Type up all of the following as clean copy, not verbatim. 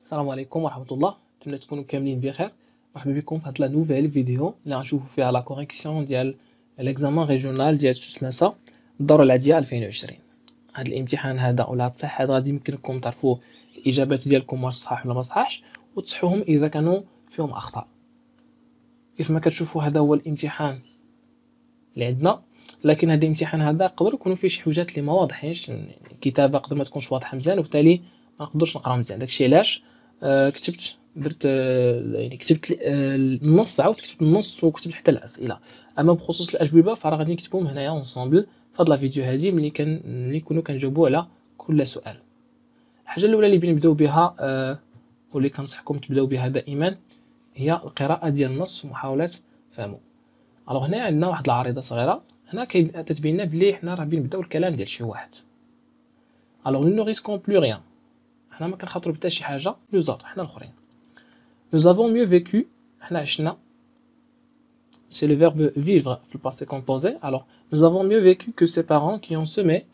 السلام عليكم ورحمة الله. نتمنى تكونوا كاملين بخير. مرحبا بكم في هاد لا نوفيل فيديو اللي غنشوفوا فيها لا كوريكسيون ديال ليكزامان ريجيونال ديال سوسماسا الدورة العادية 2020. هاد الامتحان هذا ولا تصح هذا غادي يمكنكم تعرفوا الاجابات ديالكم واش صحاح ولا ما صحاحش وتصحوهم اذا كانوا فيهم اخطاء. كيف ما كتشوفوا هذا هو الامتحان اللي عندنا، لكن هذا الامتحان هذا يقدر يكونوا فيه شي حاجات اللي ما واضحينش، الكتابه قدر ما تكونش واضحه مزيان وبالتالي ما نقدرش نقرا مزيان. داكشي علاش درت يعني كتبت النص، عاود كتبت النص وكتبت حتى الاسئله. اما بخصوص الاجوبه فراه غادي نكتبهم هنايا اونصومبل في هاد لا فيديو هذه ملي نكونوا كنجاوبوا على كل سؤال. الحاجه الاولى اللي بغينا نبداو بها واللي كنصحكم تبداو بها دائما هي القراءه ديال النص ومحاوله فهمه. الوغ هنا عندنا واحد العريضه صغيره، هنا كتبين لنا بلي حنا راه باغيين نبداو الكلام ديال شي واحد. الوغ نو ريسكون بلو ريان، حنا ما كنخاطروا بحتى شي حاجه، لو زوط حنا الاخرين. Nous avons mieux vécu, c'est le verbe vivre في le passé composé. Alors, nous avons mieux vécu que ses parents qui ont semé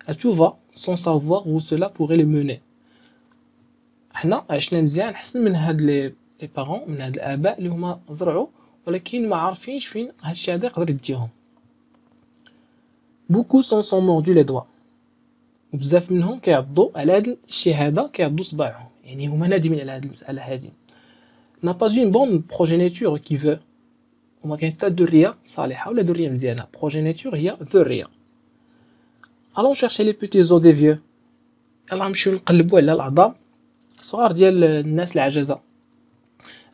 à tout va sans savoir où cela pourrait les mener. حنا عشنا مزيان حسن من هاد لي بارون، من هاد الاباء اللي هما زرعوا ولكن ما عارفينش فين هاد الشيء هذا يقدر يديهم. Beaucoup sont mordus les doigts، وبزاف منهم كيعضوا على هاد الشيء هذا، كيعضوا صباعهم، يعني هما نادمين على هاد المساله هذه. n'a pas une bonne progéniture qui veut، وما كاين حتى ذريه صالحه ولا ذريه مزيانه. progéniture هي ذريه. allons chercher les petits os des vieux، يلا نمشيو نقلبوا على الاعضاء الصغار ديال الناس العجزه.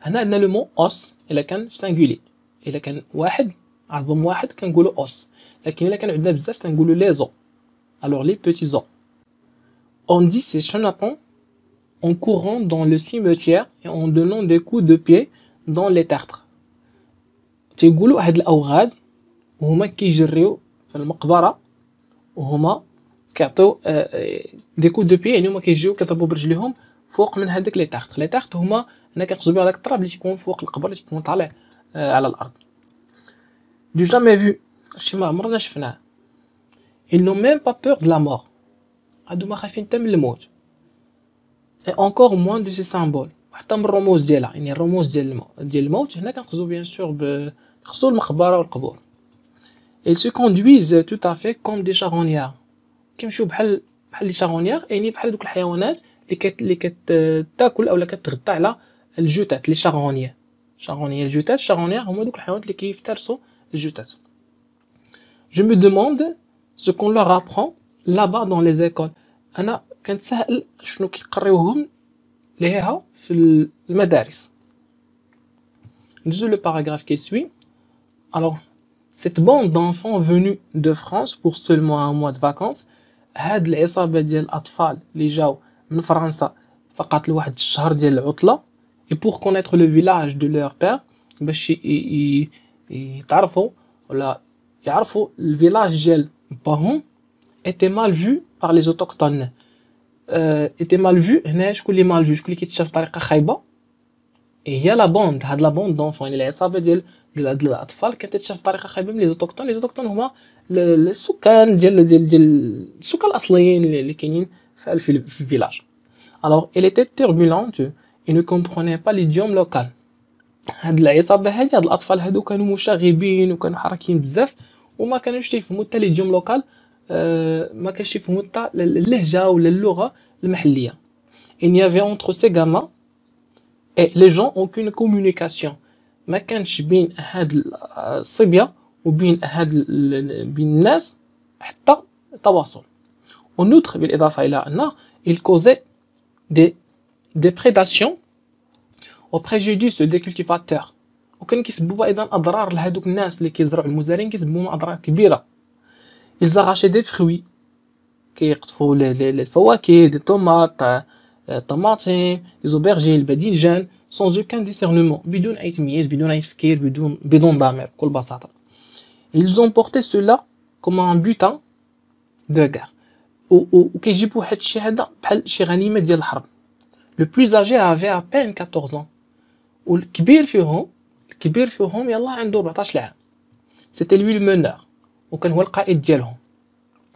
هنا عندنا لو مو اوس، الا كان سانغولي، الا كان واحد عظم واحد كنقولوا اوس، لكن الا كان عندنا بزاف كنقولوا لي زو. alors les petits os. on dit ces chenapans en courant dans le cimetière et en donnant des coups de pied dans les tertres. تيقولوا هاد الاوغاد وهما كيجريو في المقبره وهما كيعطيو دي كو دو بي، يعني هما كيجيو كيضربوا برجليهم فوق من هذاك لي تارت. لي تارت هما هنا كنقصدوا هذاك التراب اللي تيكون فوق القبر، اللي تيكون طالع على الارض. دو جامي فيو، شي ما عمرنا شفناه. ils n'ont même pas peur de la mort، هادو ما خايفين حتى من الموت. et encore moins de ces symboles، حتى من الرموز ديالها، يعني الرموز ديال الموت هنا كنقصدوا بيان سور بخصوص المقبره والقبور. ils se conduisent tout à fait comme des charognards، كيمشيو بحال لي شاغونيير، يعني بحال دوك الحيوانات اللي كتاكل اولا كتغطى على الجثث. لي شاغونيير الجثث، شاغونيير هما دوك الحيوانات اللي كيفترسوا الجثث. je me demande ce qu'on leur apprend là-bas dans les écoles، انا كنتسائل شنو كيقريوهم ليها في المدارس. ندوزو لو باراغراف كي سوي. alors cette bande d'enfants venus de France pour seulement un mois de vacances، هاد العصابه ديال الاطفال اللي جاو من فرنسا فقط لواحد الشهر ديال العطله، et pour connaître le village de leur père، باش يتعرفوا ولا يعرفوا الفيلاج ديال باهم. était mal vu par les autochtones، était mal vu هنا شكون اللي مال جو، شكون اللي كيتشاف بطريقه خايبه، هي لا بوند، هاد لا بوند دونفون، يعني العصابه ديال الاطفال كانت تتشاف بطريقه خايبه من لي زوتوكتون. لي زوتوكتون هما السكان ديال السكان الاصليين اللي كاينين في الفيلاج. alors elle était turbulente et ne comprenait pas l'idiome local. هاد العصابه هاد الاطفال هادو كانوا مشاغبين وكانوا حركيين بزاف وما كانوش يفهموا حتى ليديوم لوكال، ما كانش يفهموا حتى اللهجه ولا اللغه المحليه. il y avait entre ces gamins et les gens aucune communication، ما كانش بين هاد الصبيه وبين بين الناس حتى تواصل. ونوتر بالاضافه الى ان il causait des prédations au préjudice des cultivateurs، وكان كيسببوا ايضا اضرار لهذوك الناس اللي كيزرعوا، المزارعين كيسببوا اضرار كبيره. ils arrachaient des fruits، كيقطفوا الفواكه، دي طوماط، طماطم، les aubergines، الباذنجان، sans aucun discernement، بدون اي تمييز، بدون اي تفكير، بدون ضمير بكل بساطه. ils ont porté cela comme un butin de guerre، وكيجيبوا هاد الشيء هذا بحال شي غنيمه ديال الحرب. le plus âgé avait à peine 14 ans، والكبير فيهم يلا عنده 14 عام. c'était lui le meneur، وكان هو القائد ديالهم.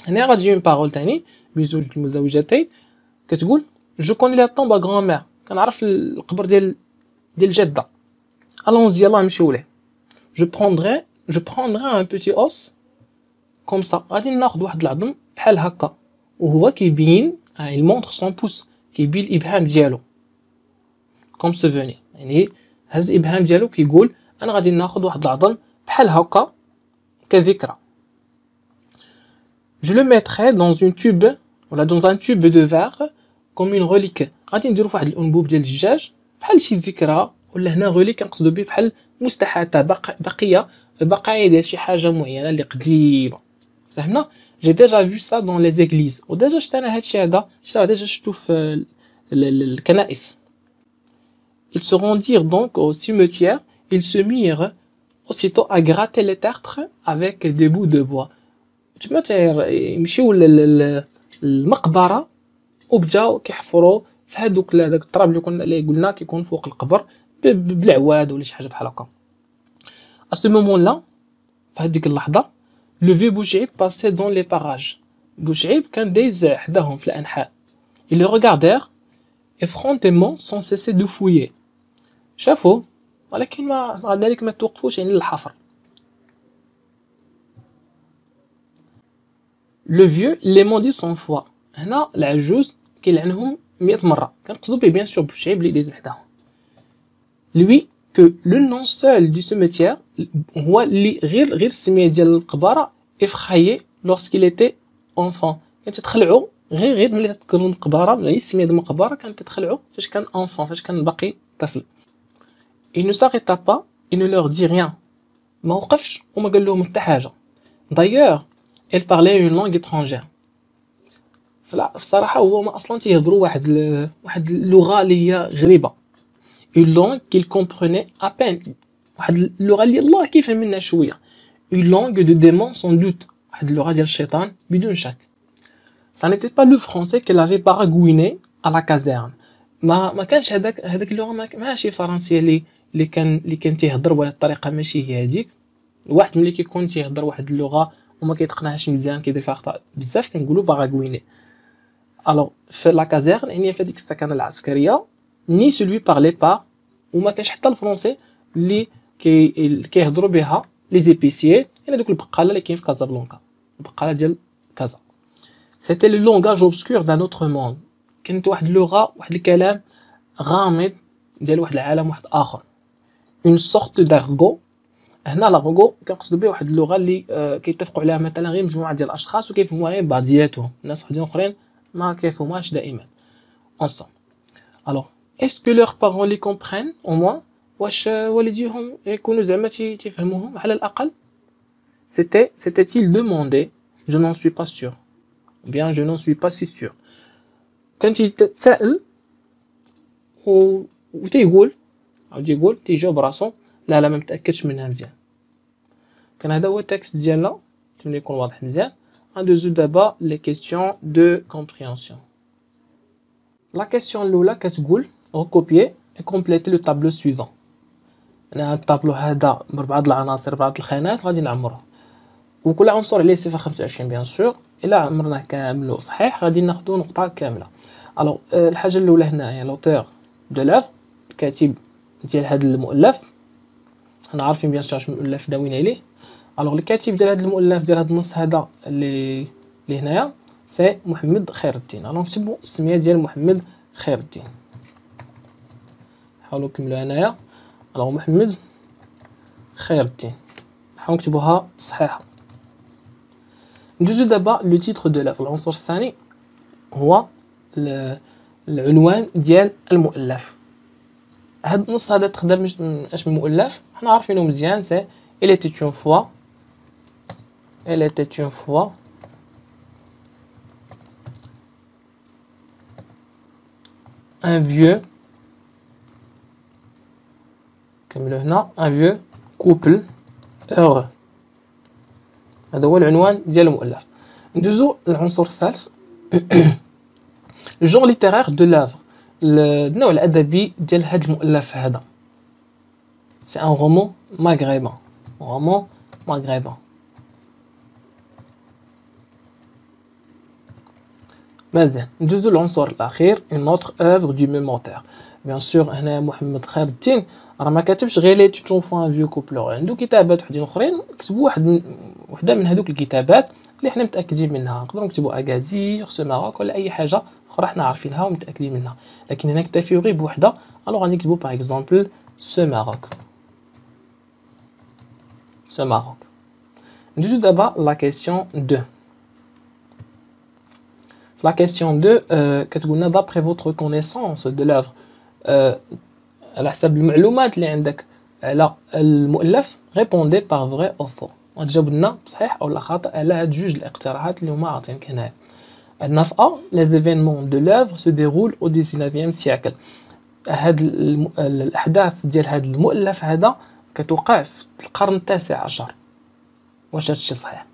هنا غتجي من بارول ثاني بزوج المزوجتين كتقول je connais la tombe à grand-mère، كنعرف القبر ديال الجده. الونز يلا نمشيو ليه. جو prendrai un petit os comme ça. غادي ناخذ واحد العظم بحال هكا وهو كيبين il montre son pouce كيبين الابهام ديالو comme souvenir. يعني هز الابهام ديالو كيقول انا غادي ناخذ واحد العظم بحال هكا كذكرى. Je le mettrai dans une tube ولا dans un tube de verre comme une relique. غادي نديرو فواحد الانبوب ديال الدجاج بحال شي ذكرى ولا هنا غوليك كنقصدو به بحال مستحاثه بقايا ديال شي حاجه معينه اللي قديمه. فهمنا؟ جي ديجا فيو سا دون لي زيغليز وديجا شفت انا هادشي هذا ديجا شفتو في الكنائس. Ils se rendirent donc au cimetière. Ils se mirent aussitôt à gratter les tertres avec des bouts de bois. تما يمشيو للمقبره وبداو كيحفروا في هذاك التراب اللي قلنا كيكون فوق القبر بالعواد ولا شي حاجه بحال هكا. à ce moment là في هذيك اللحظه le vieux بوشعيب passait dans les parages. بوشعيب كان دايز حداهم في الانحاء. ils le regardèrent effrontément sans cesser de fouiller. شافوا ولكن مع ذلك ما توقفوش يعني للحفر. le vieux les maudit 100 fois. هنا العجوز كيلعنهم 100 مره. كنقصدوا به بيان سور بوشعيب اللي دايز حداهم. lui que le nom seul du cimetière هو اللي غير السميه ديال القباره effrayé lorsqu'il était enfant. كانت تتخلعوا غير ملي تذكروا المقبره ملي السميه ديال المقبره كانت تتخلعوا فاش كان enfant فاش كان باقي طفل. il ne s'arrêta pas il ne leur dit rien. ما وقفش وما قال لهم حتى حاجه. d'ailleurs elle parlait une langue étrangère. الصراحه هو ما اصلا تيهضروا واحد اللغه اللي هي غريبه. une langue qu'il comprenait à peine. واحد اللغه اللي الله كيفهم منها شويه. une langue de démon sans doute. واحد اللغه ديال الشيطان بدون شك. ça n'était pas le français qu'elle avait baragouiné à la caserne. ما كانش هذاك اللغه ماشي فرنسيه اللي كان تيهضر ولا الطريقه ماشي هي هذيك. واحد ملي كيكون تيهضر واحد اللغه وما كيتقناهاش مزيان كيدير فيها اخطاء بزاف كنقولوا باغاغويني. الوغ في لا كازيرن يعني في هذيك السكنه العسكريه ني سولوي بارلي با وما كانش حتى الفرونسي اللي كيهضروا بها لي زيبيسيي يعني دوك البقاله اللي كاين في كازابلانكا البقاله ديال كازا. سيتي لو لونغاج اوبسكور دان اوتر موند. كانت واحد اللغه واحد الكلام غامض ديال واحد العالم واحد اخر. اون سورت دارغو. هنا لارغو كنقصدوا به واحد اللغه اللي كيتفقوا عليها مثلا غير مجموعه ديال الاشخاص وكيفهموها غير بعضياتهم الناس وحدين اخرين ما كيفهموهاش دائما. ensemble. alors est-ce que leurs parents les comprennent au moins واش والديهم يكونوا زعما تيفهموهم على الاقل. c'était-il demandé. je n'en suis pas sûr ou bien je n'en suis pas si sûr. كان تسائل وتيقول تيجاوب راسو لا ما متاكدش منها مزيان. كان هذا هو التكست ديالنا تمنى يكون واضح مزيان. ندوزو دابا لي كيسيون دو كومبريهنسيون. لا كيسيون الاولى كتقول recopier et compléter le tableau suivant. انا الطابلو هذا بربعه العناصر بعض الخانات غادي نعمره وكل عنصر عليه 0.25 بيان سور. الا عمرناه كامل وصحيح غادي ناخذ نقطه كامله. الوغ الحاجه الاولى هنايا لوتور دو لافر الكاتب ديال هذا المؤلف. حنا عارفين بيان سور اش المؤلف داوين عليه. الوغ الكاتب ديال هذا المؤلف ديال هذا النص هذا اللي هنايا سي محمد خير الدين. الوغ نكتبوا السميه ديال محمد خير الدين. نحاولوا نكملوا هنايا. الوغ محمد خير الدين نحاولوا نكتبوها صحيحه. ندوزو دابا لو تيتر دو لافر. العنصر الثاني هو العنوان ديال المؤلف. هاد النص هذا تخدم اش من مؤلف حنا عارفينه مزيان. سي il était une fois un vieux كملوا هنا un vieux couple heureux. هذا هو العنوان ديال المؤلف. ندوزو للعنصر الثالث الجور ليتيرير دو لافر. النوع الادبي ديال هذا المؤلف هذا سي ان رومون ماغريبان. مزيان ندوزو للعنصر الاخير une autre œuvre du même auteur. بيان سور هنا محمد خير الدين راه ما كاتبش غير لي تو فون ان فيو كوبلور، عنده كتابات وحدين اخرين كتبوا وحده من هذوك الكتابات اللي حنا متاكدين منها. نقدروا نكتبوا اكادير سو ماروك ولا اي حاجه اخرى حنا عارفينها ومتاكدين منها، لكن هنا نكتفيو غير بوحده. الوغ غادي نكتبوا باغ اكزومبل سو ماروك، سو ماروك. ندوزو دابا لا كيسيون 2. La question 2 كتقولنا d'après votre connaissance de l'œuvre على حسب المعلومات اللي عندك على المؤلف répondez par vrai ou faux. غتجاوب لنا صحيح او لا خاطئ على هاد جوج الاقتراحات اللي هما عاطينك هنايا. عندنا في A les événements de l'œuvre se déroulent au 19e siècle. هاد الاحداث ديال هاد المؤلف هذا كتوقع في القرن التاسع عشر. واش هادشي صحيح؟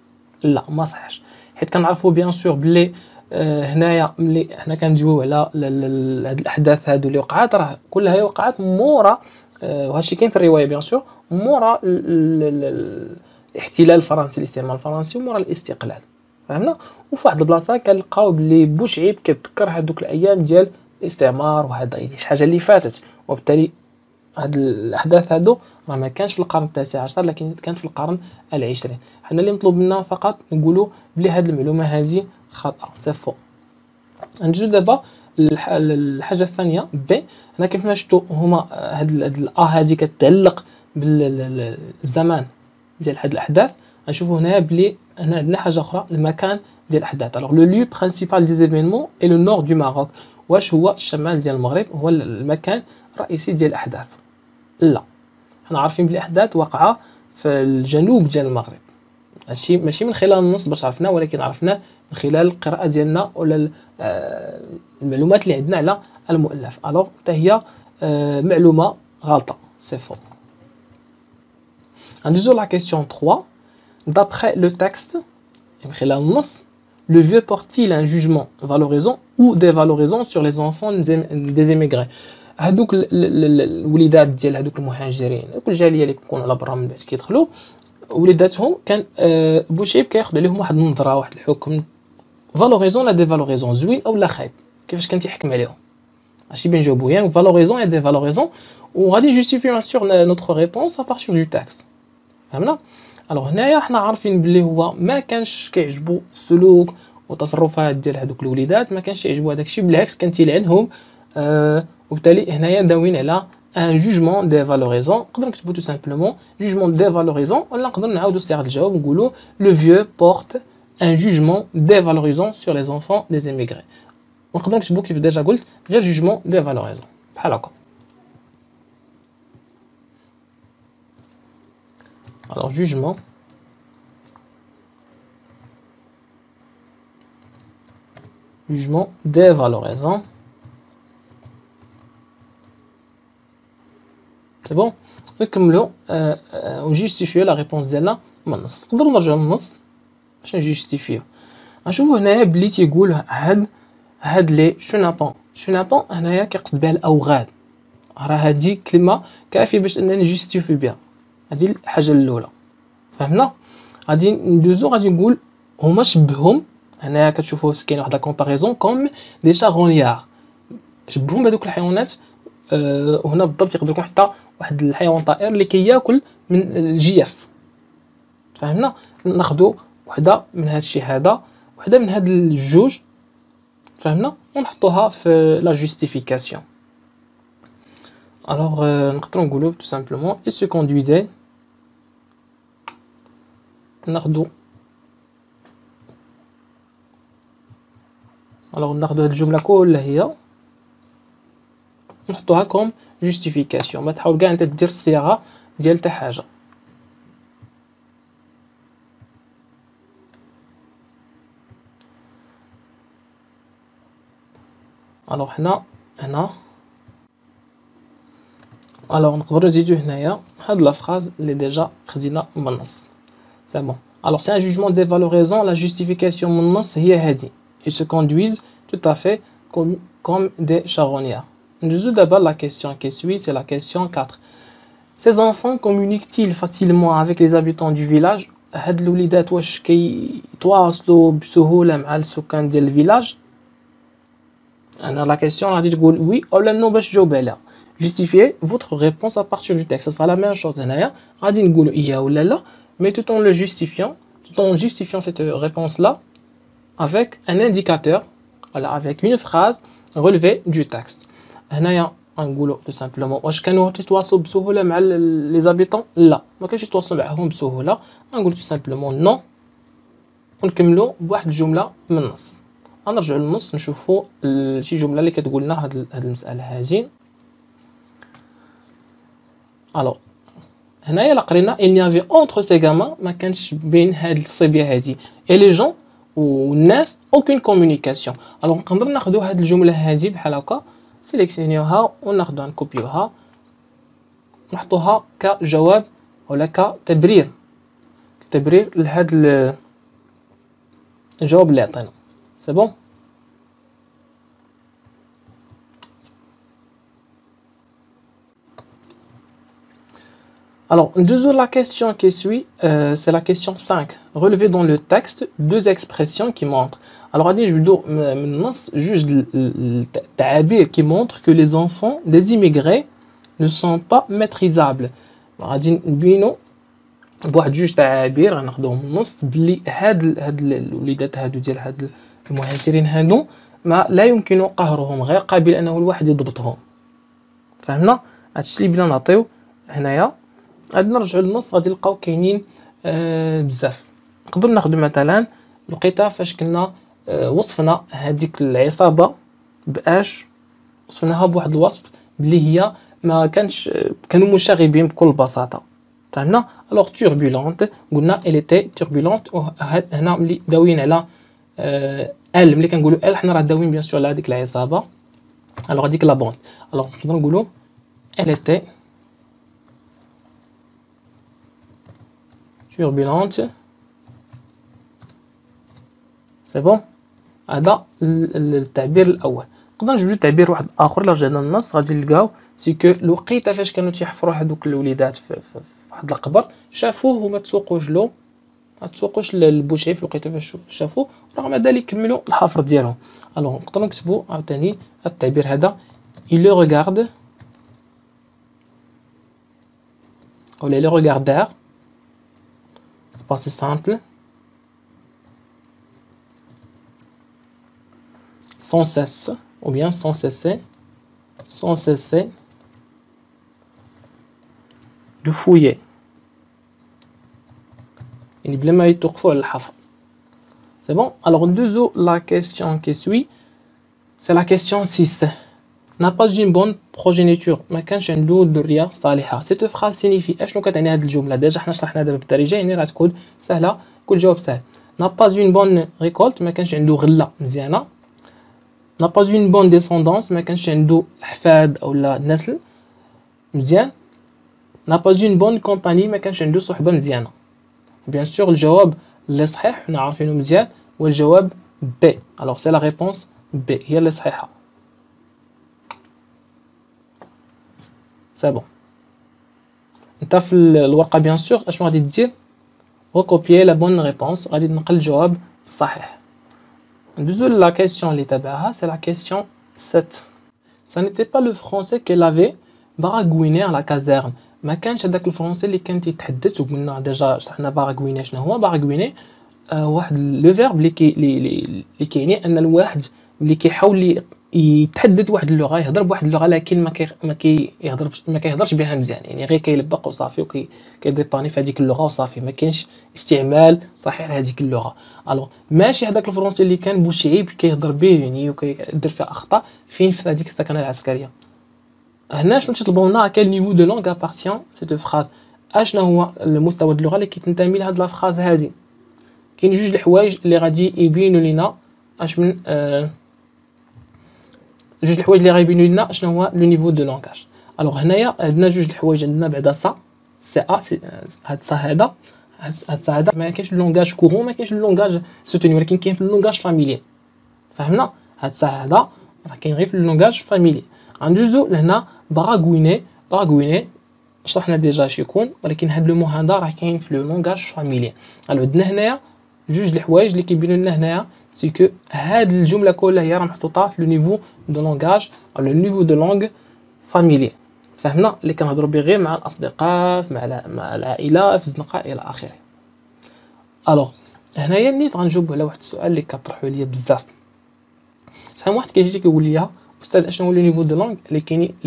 لا ما صحيحش، حيت كنعرفوا بيان سور بلي هنايا ملي حنا كنجيو على هاد الاحداث هادو اللي وقعات راه كلها وقعات مورا وهادشي كاين في الروايه بيان سور مورا الاحتلال الفرنسي، الاستعمار الفرنسي ومورا الاستقلال، فهمنا. وفي واحد البلاصه كنلقاو بلي بوشعيب كيتذكر هادوك الايام ديال الاستعمار وهذا شي حاجه اللي فاتت، وبالتالي هاد الاحداث هادو راه ما كانش في القرن التاسع عشر لكن كانت في القرن العشرين. حنا اللي مطلوب منا فقط نقولوا بلي هاد المعلومه هذه خاطئه، سي فو. ندوزو دابا الحاجه الثانيه بي. هنا كيف ما شفتوا هما هاد الا هذه كتعلق بالزمان ديال هاد الاحداث. غنشوفوا هنا بلي هنا عندنا حاجه اخرى المكان ديال الاحداث. الوغ لو ليو برينسيبال دي زيفينمون اي لو نور دو ماروك. واش هو الشمال ديال المغرب هو المكان الرئيسي ديال الاحداث؟ لا، حنا عارفين بلي الاحداث واقعه في الجنوب ديال المغرب، ماشي من خلال النص باش عرفنا، ولكن عرفنا من خلال القراءه ديالنا ولا المعلومات اللي عندنا على المؤلف. الوغ حتى هي معلومه غلطه، سي فو. ندوزو لا كيسيون 3. d'après le texte من خلال النص le vieux porte-t-il un jugement valorisant ou dévalorisant sur les enfants des émigrés. هادوك الوليدات ديال هادوك المهاجرين دوك الجاليه اللي كيكونوا على برا من بعد كيدخلوا وليداتهم كان بوشعيب كياخذ عليهم واحد النظره واحد الحكم فالوريزون لا ديفالوريزون، زوين او لا خايب، كيفاش كان تيحكم عليهم. ماشي بين جاوبوا يا فالوريزون يا ديفالوريزون، وغادي جوستيفيو سور نوتر ريبونس ا بارتير دو تكست، فهمنا. الوغ هنايا حنا عارفين بلي هو ما كانش كيعجبو السلوك والتصرفات ديال هادوك الوليدات، ما كانش يعجبو هذاك الشيء، بالعكس كان تيلعنهم. وبالتالي هنايا داوين على ان جوجمون ديفالوريزون. نقدر نكتبو تو سامبلومون جوجمون ديفالوريزون، ولا نقدر نعاودو صياغه الجواب نقولو لو فيو بورت ان جوجمون ديفالوريزون سور لي زونفون دي إيميغري. ونقدر نكتبو كيف ديجا قلت غير جوجمون ديفالوريزون بحال هكا. alors jugement dévalorisant. c'est bon. نكملوا ونجيستيفيو لا ريبونس ديالنا من النص. نقدروا نرجعوا للنص باش نجيستيفيو. غنشوفوا هنايا بلي تيقول هاد لي شونابون هنايا كيقصد بها الاوغاد. راه هادي كلمه كافيه باش انني نجيستيفيو بها، هادي الحاجه الاولى، فهمنا. غادي ندوزو غادي نقول هما شبههم. هنايا كتشوفوا كاين واحد لا كومباريزون كوم دي شاغونيار، شبههم بهذوك الحيوانات. وهنا بالضبط يقدر يكون حتى واحد الحيوان طائر اللي كياكل من الجيف، فهمنا. ناخذوا وحده من هذا الشيء هذا، وحده من هاد الجوج، فهمنا، ونحطوها في لا جوستيفيكاسيون. الوغ نقدروا نقولوا tout simplement il se conduisait. ناخذوا هاد الجمله كلها هي نحطوها كوم جوستيفيكاسيون. ما تحاول كاع انت دير الصياغه ديال حتى حاجه. الوغ حنا هنا نقدروا نزيدو هنايا هاد لا فراز اللي ديجا خدينا من النص. c'est bon. alors c'est un jugement dévalorisant. la justification من النص هي هادي ils se conduisent tout à fait comme des charognards. ندوزو دابا la question qui suit, c'est la question 4. ces enfants communiquent-ils facilement avec les habitants du village. هاد الوليدات واش كيتواصلوا بسهوله مع السكان ديال الفيلاج؟ La question غادي تقول oui ou non باش تجاوب عليها. Justifiez votre réponse à partir du texte. Ce sera la même chose هنايا غادي نقولوا iya ou la, mais tout en le justifiant, tout en justifiant cette réponse là avec un indicateur, voilà, avec une phrase relevée du texte. هنايا غنقولوا tout simplement واش كانوا تتواصلوا بسهوله مع les habitants؟ لا، ما كانش يتواصلوا معاهم بسهوله. غنقول tout simplement non، ونكملوا بواحد الجمله من النص. غنرجعوا للنص نشوفوا شي جمله اللي كتقول لنا هاد المساله هذه. الوغ هنايا لا قرينا il n'y avait entre ces gamins، ما كانش بين هاد الصبيه هادي et les gens والناس aucune communication. الوغ نقدر ناخذوا هاد الجمله هادي بحال هكا، سيليكسيونيوها وناخذوها نكوبيوها نحطوها كجواب ولا كتبرير لهاد الجواب اللي عطينا. سي بون. Alors, la question qui suit, c'est la question 5. Relevez dans le texte deux expressions qui montrent. Alors, je vais dire juste le تعابير qui montre que les enfants des immigrés ne sont pas maîtrisables. غادي نبينوا بواحد جوج تعابير غناخذوهم من النص بلي هاد الوليدات هادو ديال هاد المهاجرين هادو ما لا يمكن قهرهم، غير قابل انه الواحد يضبطهم. فهمنا هادشي اللي بغينا نعطيو هنايا. غادي نرجعوا للنص غادي نلقاو كاينين بزاف. نقدر ناخذ مثلا لقيتها فاش كنا وصفنا هذيك العصابه باش وصفناها بواحد الوصف بلي هي ما كانوا مشاغبين بكل بساطه. فهمنا. الوغ توربولونت قلنا elle était turbulente. هنا ملي داويين على ال، ملي كنقولوا ال حنا راه داويين بيان سور على هذيك العصابه. الوغ هذيك لا بوند، الوغ نقدر نقولوا elle était turbulente. سي بون. هذا التعبير الاول. نقدر نجبدو تعبير واحد اخر الا رجعنا للنص غادي نلقاو سي كو الوقيته فاش كانوا تيحفروا هذوك الوليدات في واحد القبر شافوه وما تسوقوش له، ما تسوقوش للبوشي في الوقيته فاش شافوه، رغم ذلك كملوا الحفر ديالهم. الوغ نقدروا نكتبوا عاوتاني التعبير هذا il le regarde ولا les regardèrent passé simple sans cesse ou bien sans cesser de fouiller. يعني بلا ما يتوقفوا على الحفر. C'est bon. Alors la question qui suit c'est la question 6. n'a pas une bonne progéniture، ما كانش عنده ذريه صالحه. cette phrase signifie اشنو كتعني هذه الجمله؟ ديجا حنا شرحنا دابا بالدارجه، يعني راه تكون سهله، كل جواب سهل. n'a pas une bonne récolte، ما كانش عنده غله مزيانه. n'a pas une bonne descendance، ما كانش عنده احفاد اولا نسل مزيان. n'a pas une bonne compagnie، ما كانش عنده صحبه مزيانه. بيان سور الجواب اللي صحيح حنا عارفينه مزيان هو الجواب بي. alors c'est la réponse بي هي اللي صحيحه. سي بون. انت في الورقه بيان سور اشنو غادي دير؟ recopier la bonne réponse، غادي تنقل الجواب الصحيح. ندوزو لا كيسيون اللي تبعها، c'est la question 7. ça n'était pas le français qu'elle avait baragouiné à la caserne. ما كانش هذاك الفرنسي اللي كان تيتحدث، وقلنا ديجا شرحنا باراغويني شنو هو باراغويني. واحد لو فيرب اللي كيعني ان الواحد اللي كيحاول يتحدث واحد اللغه، يهضر بواحد اللغه لكن ما كيهضرش بها مزيان، يعني غير كيلبق وصافي وكيديباني في هذيك اللغه وصافي، ما كاينش استعمال صحيح لهذيك اللغه. الوغ ماشي هذاك الفرنسي اللي كان بوشعيب كيهضر به يعني وكيدير فيه اخطاء فين في هذيك السكنه العسكريه. هنا شنو تطلبوا لنا؟ كاين نيفو دو لونغ ابارتيان سيت فراز، اشنا هو المستوى اللغه اللي كتنتمي لهاد لا فراز هذه. كاين جوج الحوايج اللي غادي يبينوا لنا اش من جوج الحوايج اللي غيبينوا لنا شنو هو لو نيفو دو لونغاج. الوغ هنايا عندنا جوج الحوايج، عندنا بعدا سي ا هاد هذا ما كاينش اللونغاج كورون، ما كاينش اللونغاج سوتوني، ولكن كاين في اللونغاج فاميلي. فهمنا هاد هذا راه كاين غير في اللونغاج فاميلي. غندوزو لهنا باراغويني شرحنا ديجا اش يكون، ولكن هاد لو مو هذا راه كاين في لو لونغاج فاميلي. الو عندنا هنايا جوج الحوايج اللي كيبينوا لنا هنايا c'est que هاد الجملة كلها هي راه محطوطة في le niveau de langage ou le niveau de langue familier. فهمنا اللي كنهضروا به غير مع الأصدقاء مع العائلة في الزنقة إلى آخره. الوغ هنايا نيت غنجاوب على واحد السؤال اللي كطرحوا ليا بزاف. شحال من واحد كيجي كيقول لي استاذ اشنو هو لو نيفو دو لونغ اللي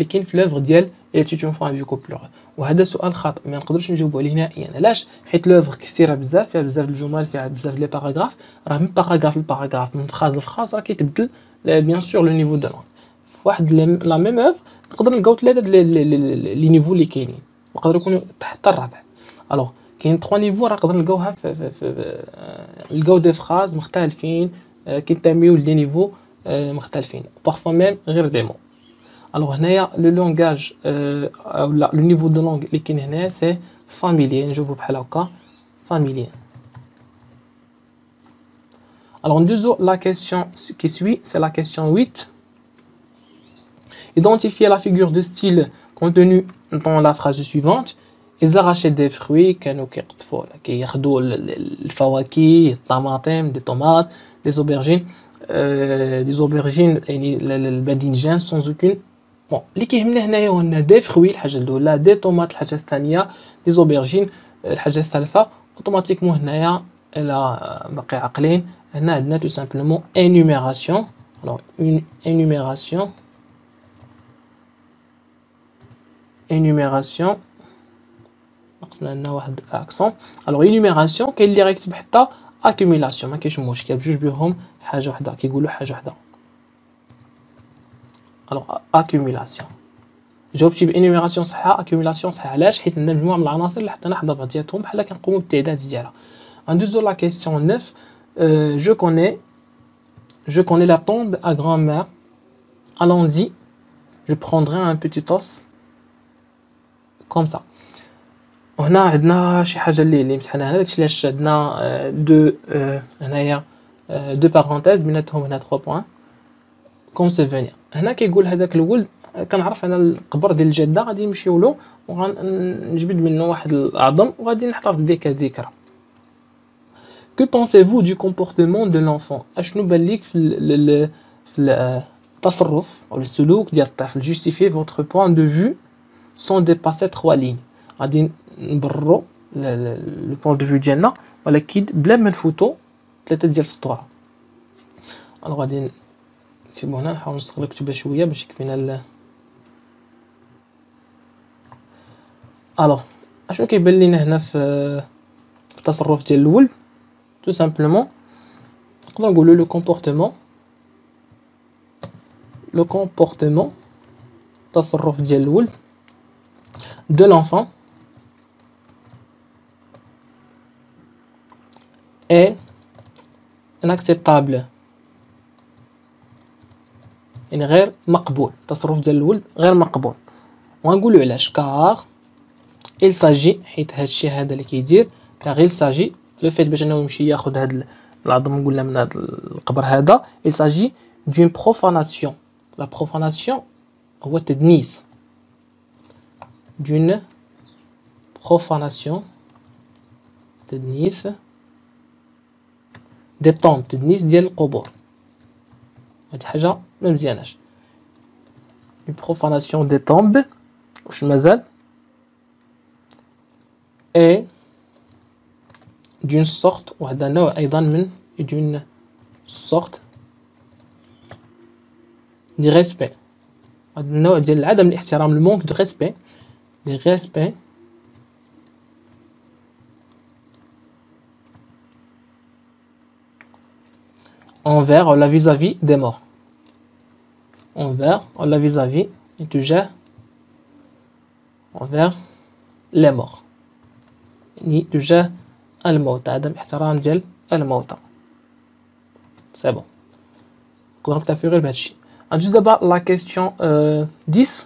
كاين في لوفر ديال ايتيتيون فون افيكو بلور. وهذا سؤال خاطئ ما نقدرش نجاوبوا عليه نهائيا. علاش؟ حيت لوفر كثيره بزاف، فيها بزاف الجمل، فيها بزاف لي باراغراف، راه من باراغراف لباراغراف من فراز لفراز راه كيتبدل بيان سور لو نيفو دو لونغ. واحد لا ميم اوفر نقدر نلقاو ثلاثه لي نيفو اللي كاينين، يقدر يكونوا تحت الرابع. الوغ كاين 3 نيفو راه نقدر نلقاوها نلقاو دي فراز مختلفين كينتميو لدي نيفو مختلفين، بارفوا ميم غير دي مو. الوغ هنايا لو لونغاج او لا لو نيفو دو لونغ اللي كاين هنا سي فاميليان. نشوفو بحال هكا فاميليان. الوغ ندوزو لا كيسيون كي سوي، سي لا كيسيون 8. Identifiez la figure de style contenue dans la phrase suivante. Ils arrachaient des fruits كانوا كيقطفوا كياخذوا الفواكه، الطماطم، دي طوماط، des aubergines يعني الباذنجان sans aucune. بون اللي كيهمنا هنايا هو ان دي فروي الحاجه الاولى، دي طوماط الحاجه الثانيه، دي زوبرجين الحاجه الثالثه. اوتوماتيكمون هنايا الى باقي عاقلين هنا عندنا تو سامبلومون انيميراسيون. الوغ اون انيميراسيون ناقصنا لنا واحد اكسون. الوغ انيميراسيون كاين اللي غيكتب حتى اكيميلاسيون، ما كاينش مشكل، بجوج بهم حاجه وحده، كيقولوا حاجه وحده. الوغ اكيميلاسيون جاوبتي بانيميراسيون صحيحه، اكيميلاسيون صحيحه. علاش؟ حيت عندنا مجموعه من العناصر اللي حطينا حدا بعضياتهم بحال كنقوموا بالتعداد ديالها. ندوزو لا كيسيون 9. je connais la tombe à grand-mère. Allons-y, je prendrai un petit os comme ça. وهنا عندنا شي حاجه اللي مسحناها، داكشي علاش عندنا دو هنايا دو بارونتيز بيناتهم هنا 3 بوين كوم سوفونير. هنا كيقول هذاك الولد كنعرف انا القبر ديال الجده غادي نمشيو له وغنجبد منه واحد العظم وغادي نحتفظ به كذكرى. Que pensez-vous du comportement de l'enfant؟ اشنو بان ليك في التصرف او السلوك ديال الطفل؟ justifiez votre point de vue sans dépasser 3 lignes. غادي نبرروا لو بوين دو فيو ديالنا ولكن بلا ما نفوتوا 3 ديال السطور. انا غادي نكتبو هنا، نحاول نستغل الكتابه شويه باش يكفينا الوغ اشنو كيبان لينا هنا في التصرف ديال الولد؟ tout simplement نقدر نقولوا لو كومبورتمون التصرف ديال الولد de l'enfant est inacceptable، يعني غير مقبول. التصرف ديال الولد غير مقبول، وغنقولوا علاش. كار il s'agit، حيت هادشي هذا اللي كيدير كار il s'agit لو فيت باش انه يمشي ياخذ هاد العظم قلنا من هاد القبر هذا il s'agit d'une profanation. la profanation هو التدنيس، d'une profanation تدنيس دي طومب، تدنيس ديال القبور. هادي حاجه ما مزياناش. une profanation des tombes واش مازال et d'une sorte، وهذا نوع ايضا من d'une sorte de respect، هذا النوع ديال عدم الاحترام، المونك دو respect de respect envers ولا vis-à-vis des morts، envers ولا vis-à-vis تجاه envers les morts، يعني تجاه الموتى، عدم احترام ديال الموتى. سي بون نقدر نكتفي غير بهادشي. غندوز دابا لا كيسيون 10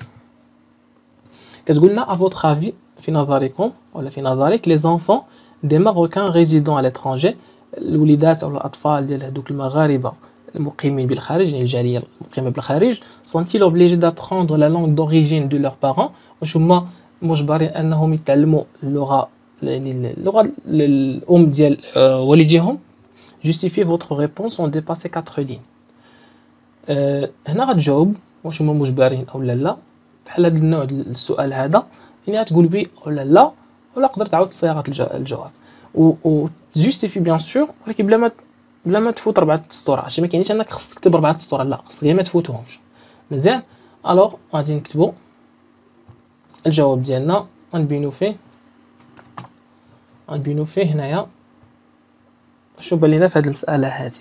كتقول لنا ا فوتر افي، في نظركم ولا في نظرك لي زونفون دي ماروكان ريزيدون على لترونجي، الوليدات او الاطفال ديال هذوك المغاربه المقيمين بالخارج، يعني الجاليه المقيمه بالخارج، sont-ils obligés d'apprendre la langue d'origine de leurs parents؟ واش هما مجبرين انهم يتعلموا اللغه، يعني اللغه الام ديال والديهم؟ justifiez votre réponse en dépassant 4 lignes. هنا غتجاوب واش هما مجبرين او لا بحال هذا النوع ديال السؤال هذا، يعني غتقول بي ولا لا، ولا قدرت تعاود صياغه الجواب و تجوستيفي بيان سور، ولكن بلا ما تفوت 4 سطور. عرفتي ما كاينش انك خصك تكتب 4 سطور، لا خصك غير ما تفوتهمش مزيان. الوغ غادي نكتبوا الجواب ديالنا، غنبينو فيه هنايا شنو بان لينا في هذه المساله هذه،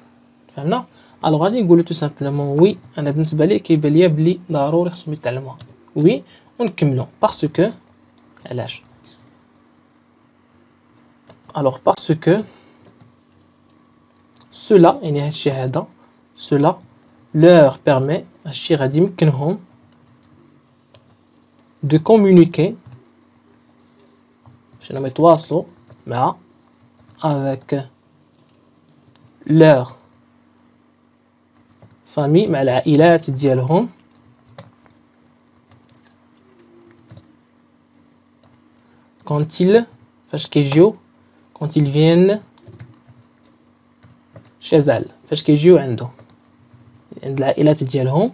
فهمنا؟ الوغ غادي نقولوا تو سامبلومون وي، انا بالنسبه لي كيبان ليا بلي ضروري خصهم يتعلموها وي، ونكملوا باسكو علاش. الوغ باسكو cela يعني هادشي هذا cela leur permet، هادشي غادي يمكنهم de communiquer باش انهم يتواصلوا مع avec leur famille، مع العائلات ديالهم quand ils فاش كيجيو quand ils viennent chez elle، فاش كيجيو عند العائلات ديالهم.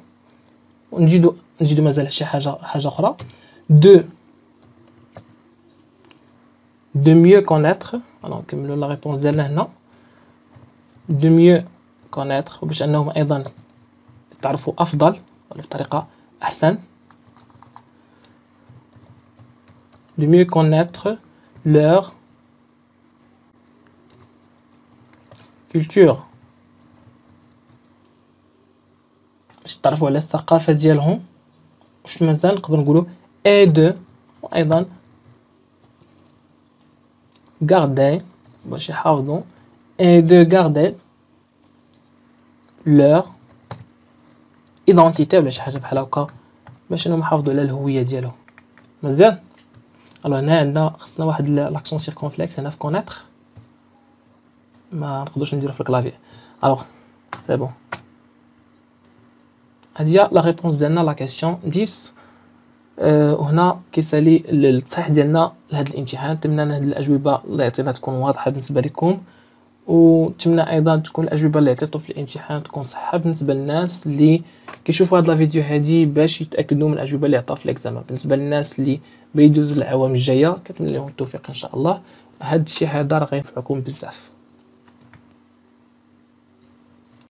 ونجدو مازال شي حاجه اخرى de mieux connaître. alors نكملوا لا ريبونس ديالنا هنا de mieux connaître، باش انهم ايضا يتعرفوا افضل ولا بطريقه احسن de mieux connaître leur culture، باش تعرفوا على الثقافه ديالهم. واش مازال نقدر نقولوا اي دو، وايضا garder باش يحافظوا اي دو garder leur identité ولا شي حاجه بحال هكا، باش انهم يحافظوا على الهويه ديالهم مزيان. الوغ هنا عندنا خصنا واحد لاكسون سيركونفلكس هنا في كونيتر، ما نقدرش نديرو في الكلافي. الوغ سي بون، هذه هي لا ريبونس ديالنا لا كيسيون 10. وهنا كيسالي التصحيح ديالنا لهذا الامتحان. نتمنى ان هذه الاجوبه اللي عطينا تكون واضحه بالنسبه لكم، ونتمنى ايضا تكون الاجوبه اللي عطيتو في الامتحان تكون صحه بالنسبه للناس اللي كيشوفوا هذا الفيديو هذه باش يتاكدوا من الاجوبه اللي عطاها في الاكزامان. بالنسبه للناس اللي بيدوزوا العوام الجايه كنتمنى لهم التوفيق ان شاء الله. هذا الشيء هذا راه غينفعكم بزاف.